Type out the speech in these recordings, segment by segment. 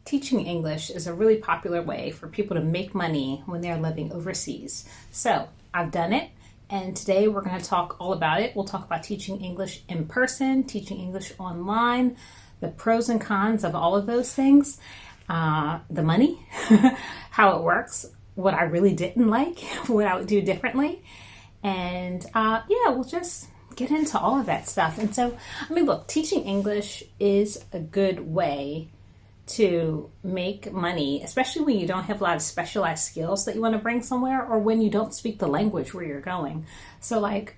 teaching English is a really popular way for people to make money when they're living overseas. So I've done it, and today we're going to talk all about it. We'll talk about teaching English in person, teaching English online, the pros and cons of all of those things, the money, how it works, what I really didn't like, what I would do differently, and we'll just get into all of that stuff. And so, look, teaching English is a good way to make money, especially when you don't have a lot of specialized skills that you want to bring somewhere, or when you don't speak the language where you're going. So like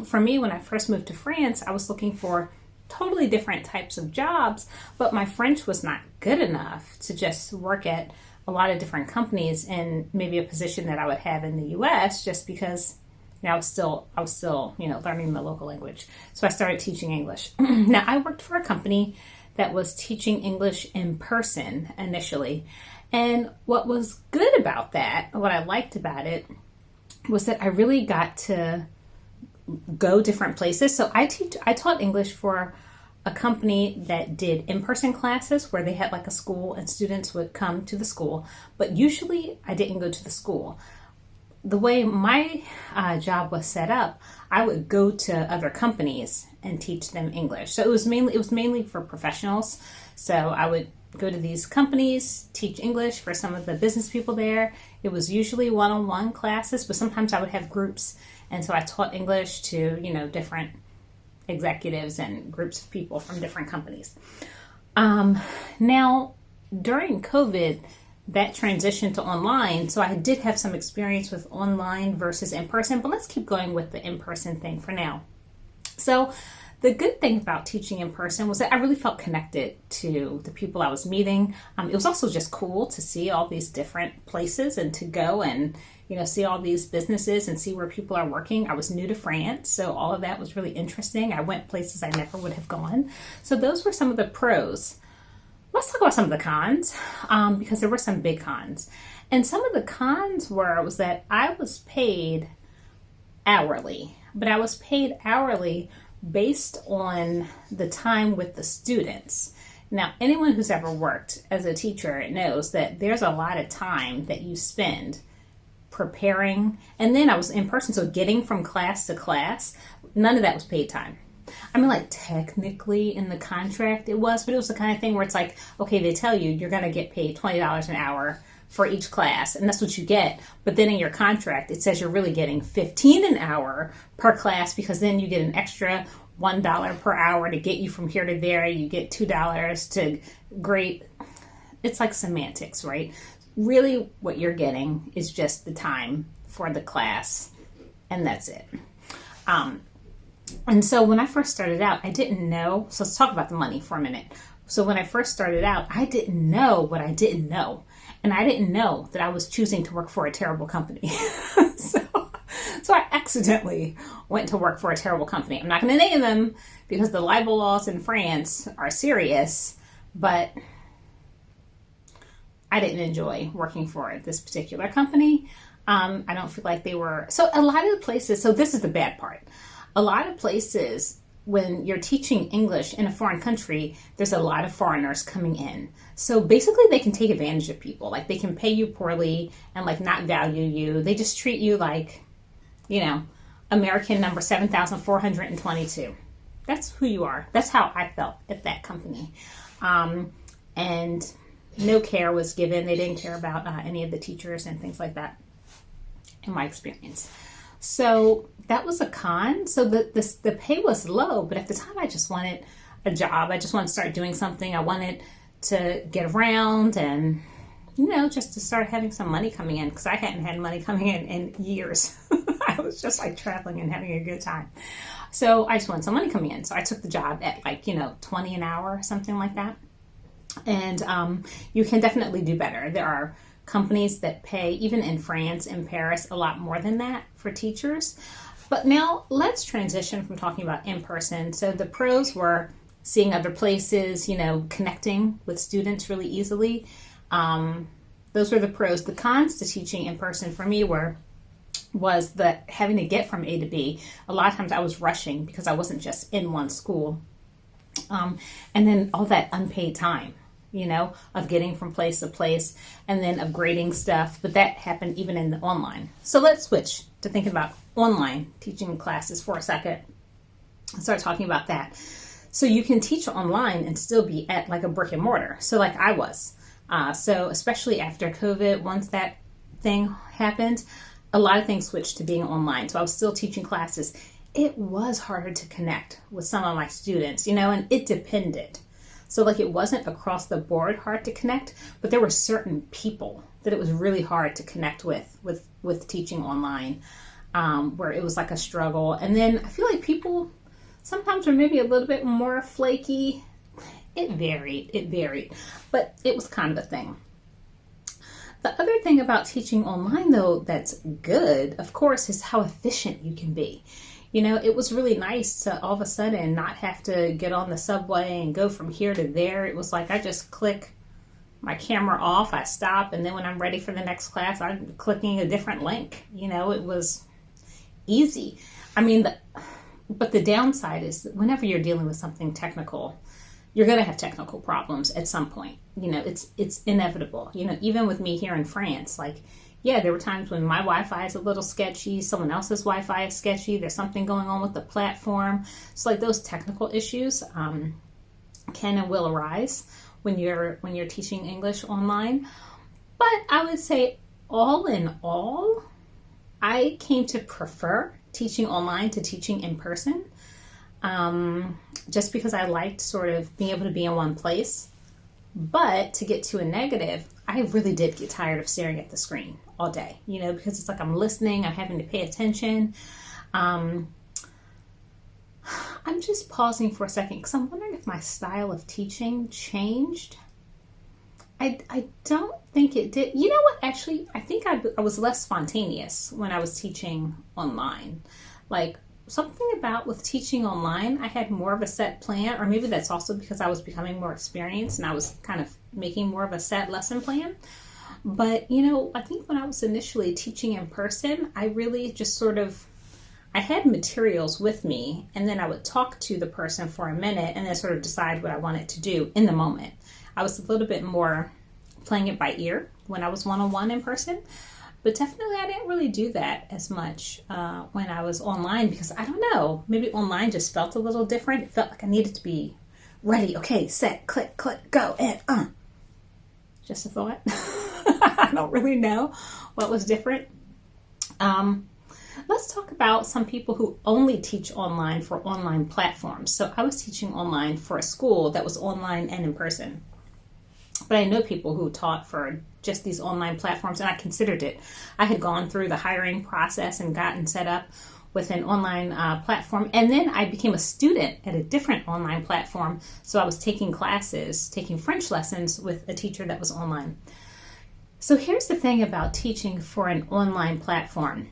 for me, when I first moved to France, I was looking for totally different types of jobs, but my French was not good enough to just work at a lot of different companies and maybe a position that I would have in the US, just because I was still, learning the local language. So I started teaching English. Now I worked for a company that was teaching English in person initially. And what was good about that, what I liked about it, was that I really got to go different places. So I taught English for a company that did in-person classes where they had like a school and students would come to the school. But usually I didn't go to the school. The way my job was set up, I would go to other companies and teach them English. So it was mainly for professionals. So I would go to these companies, teach English for some of the business people there. It was usually one-on-one classes, but sometimes I would have groups. And so I taught English to, different executives and groups of people from different companies. Now, during COVID, that transition to online. So I did have some experience with online versus in-person, but let's keep going with the in-person thing for now. So the good thing about teaching in person was that I really felt connected to the people I was meeting. It was also just cool to see all these different places and to go and, see all these businesses and see where people are working. I was new to France, so all of that was really interesting. I went places I never would have gone. So those were some of the pros. Let's talk about some of the cons, because there were some big cons. And some of the cons was that I was paid hourly, but I was paid hourly based on the time with the students. Now, anyone who's ever worked as a teacher knows that there's a lot of time that you spend preparing. And then I was in person, so getting from class to class, none of that was paid time. Technically in the contract it was, but it was the kind of thing where it's like, okay, they tell you you're going to get paid $20 an hour for each class, and that's what you get. But then in your contract, it says you're really getting $15 an hour per class, because then you get an extra $1 per hour to get you from here to there. You get $2 to grade. It's like semantics, right? Really, what you're getting is just the time for the class, and that's it. And so when I first started out, I didn't know. So let's talk about the money for a minute. So when I first started out, I didn't know what I didn't know. And I didn't know that I was choosing to work for a terrible company. So I accidentally went to work for a terrible company. I'm not going to name them because the libel laws in France are serious, but I didn't enjoy working for this particular company. I don't feel like they were. So a lot of the places, so this is the bad part. A lot of places, when you're teaching English in a foreign country, there's a lot of foreigners coming in. So basically they can take advantage of people. Like they can pay you poorly and not value you. They just treat you like, American number 7,422. That's who you are. That's how I felt at that company. And no care was given. They didn't care about any of the teachers and things like that, in my experience. So that was a con. So the pay was low, but at the time I just wanted a job. I just wanted to start doing something. I wanted to get around and, just to start having some money coming in, because I hadn't had money coming in years. I was just traveling and having a good time. So I just wanted some money coming in. So I took the job at 20 an hour, something like that. And you can definitely do better. There are companies that pay, even in France and Paris, a lot more than that for teachers. But now let's transition from talking about in person. So the pros were seeing other places, connecting with students really easily. Those were the pros. The cons to teaching in person for me was the having to get from A to B. A lot of times I was rushing because I wasn't just in one school. And then all that unpaid time. of getting from place to place and then of grading stuff. But that happened even in the online. So let's switch to thinking about online teaching classes for a second and start talking about that. So you can teach online and still be at like a brick and mortar. So like I was. So especially after COVID, once that thing happened, a lot of things switched to being online. So I was still teaching classes. It was harder to connect with some of my students, and it depended. So like it wasn't across the board hard to connect, but there were certain people that it was really hard to connect with teaching online, where it was like a struggle. And then I feel like people sometimes were maybe a little bit more flaky. It varied, but it was kind of a thing. The other thing about teaching online, though, that's good, of course, is how efficient you can be. It was really nice to all of a sudden not have to get on the subway and go from here to there. It was like I just click my camera off, I stop, and then when I'm ready for the next class, I'm clicking a different link. It was easy. But the downside is that whenever you're dealing with something technical, you're going to have technical problems at some point. It's inevitable. Even with me here in France, there were times when my Wi-Fi is a little sketchy, someone else's Wi-Fi is sketchy, there's something going on with the platform. So those technical issues can and will arise when you're teaching English online. But I would say all in all, I came to prefer teaching online to teaching in person. Just because I liked sort of being able to be in one place. But to get to a negative, I really did get tired of staring at the screen all day, because it's like I'm listening, I'm having to pay attention. I'm just pausing for a second because I'm wondering if my style of teaching changed. I don't think it did. You know what? Actually, I think I was less spontaneous when I was teaching online. Something about with teaching online, I had more of a set plan, or maybe that's also because I was becoming more experienced and I was kind of making more of a set lesson plan. But, I think when I was initially teaching in person, I really just I had materials with me, and then I would talk to the person for a minute and then sort of decide what I wanted to do in the moment. I was a little bit more playing it by ear when I was one-on-one in person. But definitely I didn't really do that as much when I was online because, I don't know, maybe online just felt a little different. It felt like I needed to be ready. Okay, set, click, go, and Just a thought. I don't really know what was different. Let's talk about some people who only teach online for online platforms. So I was teaching online for a school that was online and in person. But I know people who taught for just these online platforms, and I considered it. I had gone through the hiring process and gotten set up with an online platform, and then I became a student at a different online platform. So I was taking French lessons with a teacher that was online. So here's the thing about teaching for an online platform.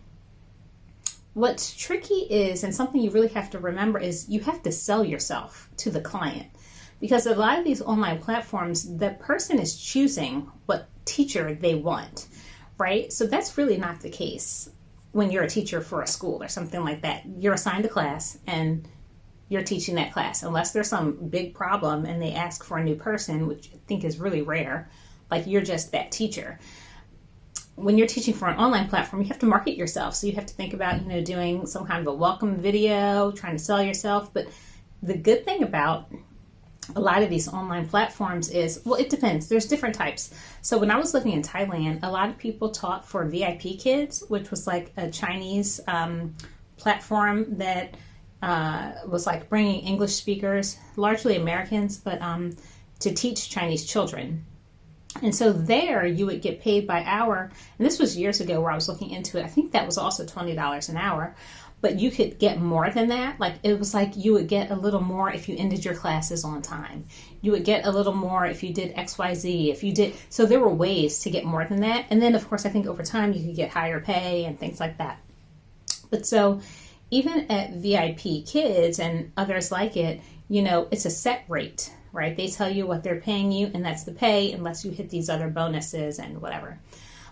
What's tricky is, and something you really have to remember, is you have to sell yourself to the client. Because a lot of these online platforms, the person is choosing what teacher they want, right? So that's really not the case when you're a teacher for a school or something like that. You're assigned a class and you're teaching that class. Unless there's some big problem and they ask for a new person, which I think is really rare, you're just that teacher. When you're teaching for an online platform, you have to market yourself. So you have to think about, doing some kind of a welcome video, trying to sell yourself. But the good thing about a lot of these online platforms is, well, it depends. There's different types. So when I was living in Thailand, a lot of people taught for VIP Kids, which was like a Chinese platform that was bringing English speakers, largely Americans, but to teach Chinese children. And so there you would get paid by hour. And this was years ago where I was looking into it. I think that was also $20 an hour. But you could get more than that. It was you would get a little more if you ended your classes on time. You would get a little more if you did XYZ. So there were ways to get more than that. And then, of course, I think over time you could get higher pay and things like that. But so even at VIP Kids and others like it, it's a set rate, right? They tell you what they're paying you, and that's the pay unless you hit these other bonuses and whatever.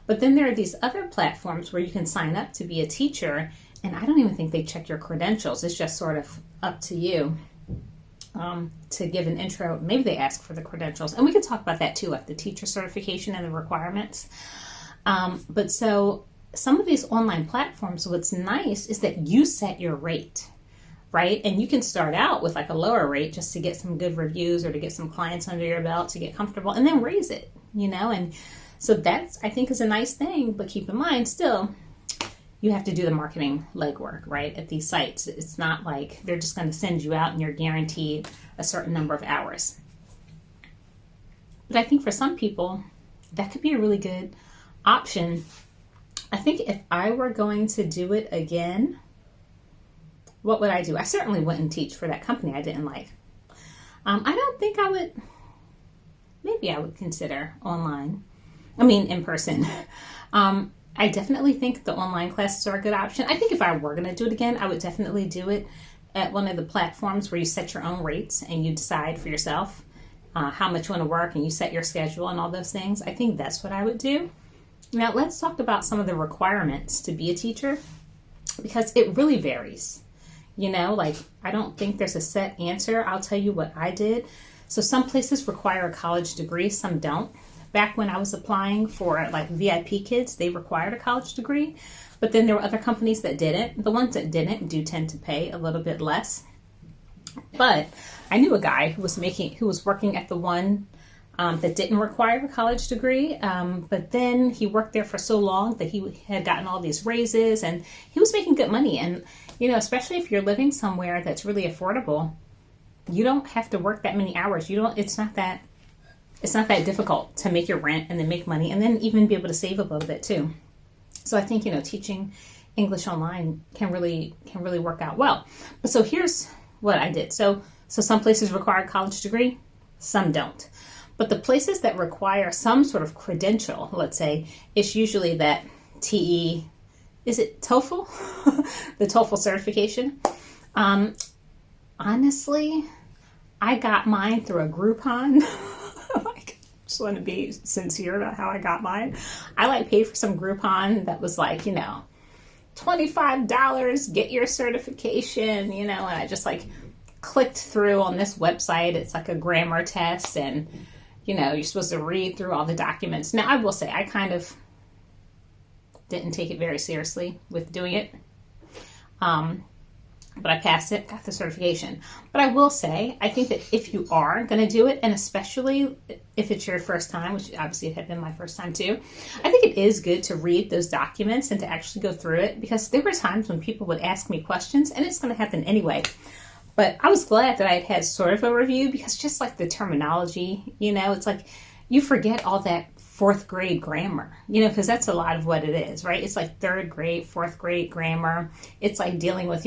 But then there are these other platforms where you can sign up to be a teacher, and I don't even think they check your credentials. It's just sort of up to you. to give an intro. Maybe they ask for the credentials, and we can talk about that too, like the teacher certification and the requirements. But so some of these online platforms, what's nice is that you set your rate, right? And you can start out with like a lower rate just to get some good reviews or to get some clients under your belt to get comfortable, and then raise it, and so that's, I think, is a nice thing. But keep in mind, still, you have to do the marketing legwork, right, at these sites. It's not like they're just going to send you out and you're guaranteed a certain number of hours. But I think for some people, that could be a really good option. I think if I were going to do it again, what would I do? I certainly wouldn't teach for that company I didn't like. I don't think I would. Maybe I would consider in person. I definitely think the online classes are a good option. I think if I were going to do it again, I would definitely do it at one of the platforms where you set your own rates and you decide for yourself how much you want to work, and you set your schedule and all those things. I think that's what I would do. Now, let's talk about some of the requirements to be a teacher, because it really varies. I don't think there's a set answer. I'll tell you what I did. So some places require a college degree, some don't. Back when I was applying for like VIP kids, they required a college degree, but then there were other companies that didn't. The ones that didn't do tend to pay a little bit less. But I knew a guy who was working at the one that didn't require a college degree, but then he worked there for so long that he had gotten all these raises and he was making good money. And especially if you're living somewhere that's really affordable, you don't have to work that many hours. It's not that difficult to make your rent and then make money and then even be able to save a little bit too. So I think, teaching English online can really work out well. But so here's what I did. So some places require a college degree, some don't. But the places that require some sort of credential, let's say, it's usually that is it TOEFL? The TOEFL certification. Honestly, I got mine through a Groupon. Just want to be sincere about how I got mine. I paid for some Groupon that was $25, get your certification, and I just clicked through on this website. It's like a grammar test, and you're supposed to read through all the documents. Now, I will say I kind of didn't take it very seriously with doing it. But I passed it, got the certification. But I will say, I think that if you are going to do it, and especially if it's your first time, which obviously it had been my first time too, I think it is good to read those documents and to actually go through it, because there were times when people would ask me questions, and it's going to happen anyway. But I was glad that I had sort of a review, because just the terminology, it's you forget all that fourth grade grammar, because that's a lot of what it is, right? It's third grade, fourth grade grammar. It's dealing with,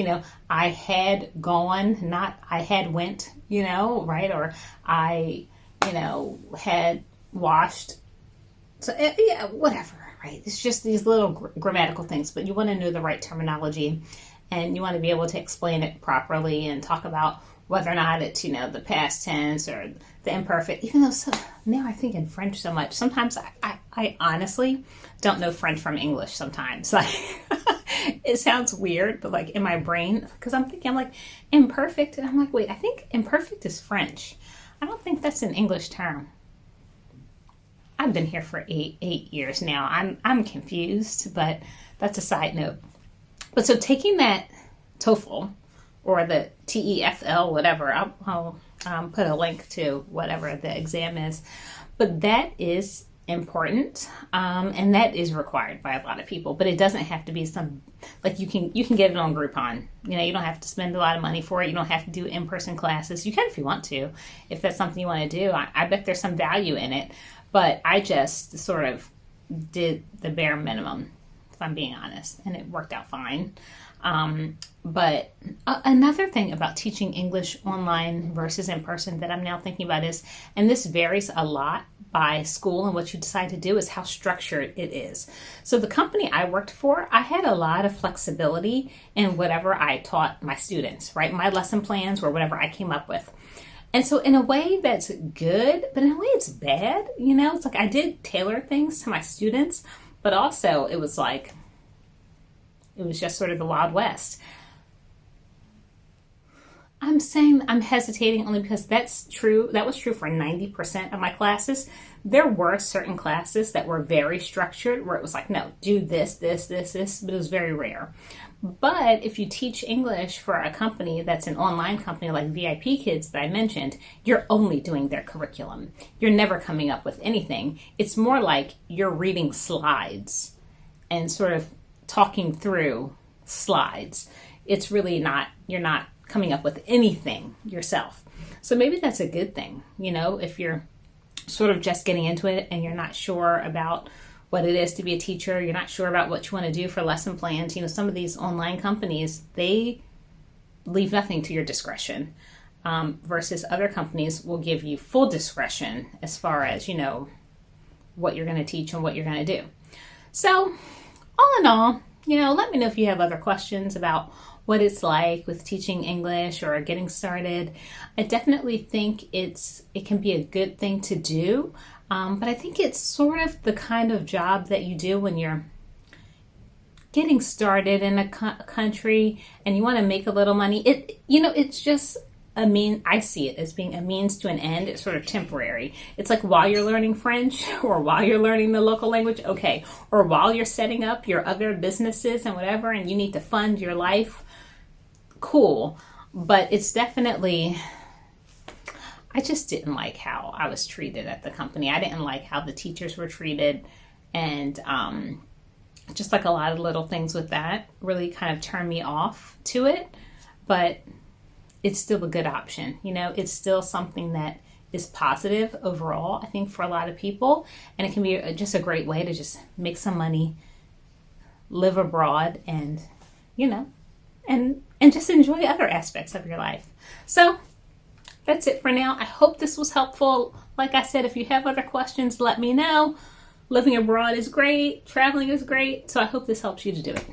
I had gone, not I had went, right? Or I, had washed. So yeah, whatever, right? It's just these little grammatical things, but you want to know the right terminology, and you want to be able to explain it properly and talk about whether or not it's, the past tense or the imperfect, even though now I think in French so much. Sometimes I honestly don't know French from English sometimes. It sounds weird, but in my brain, because I'm thinking, imperfect. And I'm wait, I think imperfect is French. I don't think that's an English term. I've been here for eight years now. I'm confused, but that's a side note. But so taking that TOEFL, or the TEFL, whatever, I'll put a link to whatever the exam is. But that is important, and that is required by a lot of people. But it doesn't have to be you can get it on Groupon. You don't have to spend a lot of money for it. You don't have to do in-person classes. You can if you want to, if that's something you want to do. I bet there's some value in it. But I just sort of did the bare minimum, if I'm being honest, and it worked out fine. But another thing about teaching English online versus in person that I'm now thinking about is, and this varies a lot by school and what you decide to do, is how structured it is. So the company I worked for, I had a lot of flexibility in whatever I taught my students, right? My lesson plans were whatever I came up with. And so in a way that's good, but in a way it's bad. It's I did tailor things to my students, but also it was just sort of the Wild West. I'm saying I'm hesitating only because that's true. That was true for 90% of my classes. There were certain classes that were very structured where it was like, no, do this, this, this, this, but it was very rare. But if you teach English for a company that's an online company like VIP Kids that I mentioned, you're only doing their curriculum. You're never coming up with anything. It's more like you're reading slides and sort of talking through slides. It's really not, you're not coming up with anything yourself. So maybe that's a good thing, if you're sort of just getting into it and you're not sure about what it is to be a teacher, you're not sure about what you want to do for lesson plans. Some of these online companies, they leave nothing to your discretion, versus other companies will give you full discretion as far as, what you're going to teach and what you're going to do. So all in all, let me know if you have other questions about what it's like with teaching English or getting started. I definitely think it can be a good thing to do, but I think it's sort of the kind of job that you do when you're getting started in a country and you want to make a little money. It's just I see it as being a means to an end. It's sort of temporary. It's like while you're learning French or while you're learning the local language, okay, or while you're setting up your other businesses and whatever, and you need to fund your life, cool. But it's definitely, I just didn't like how I was treated at the company. I didn't like how the teachers were treated, and just like a lot of little things with that really kind of turned me off to it. But it's still a good option. It's still something that is positive overall, I think, for a lot of people. And it can be just a great way to just make some money, live abroad, and, and just enjoy other aspects of your life. So that's it for now. I hope this was helpful. Like I said, if you have other questions, let me know. Living abroad is great. Traveling is great. So I hope this helps you to do it.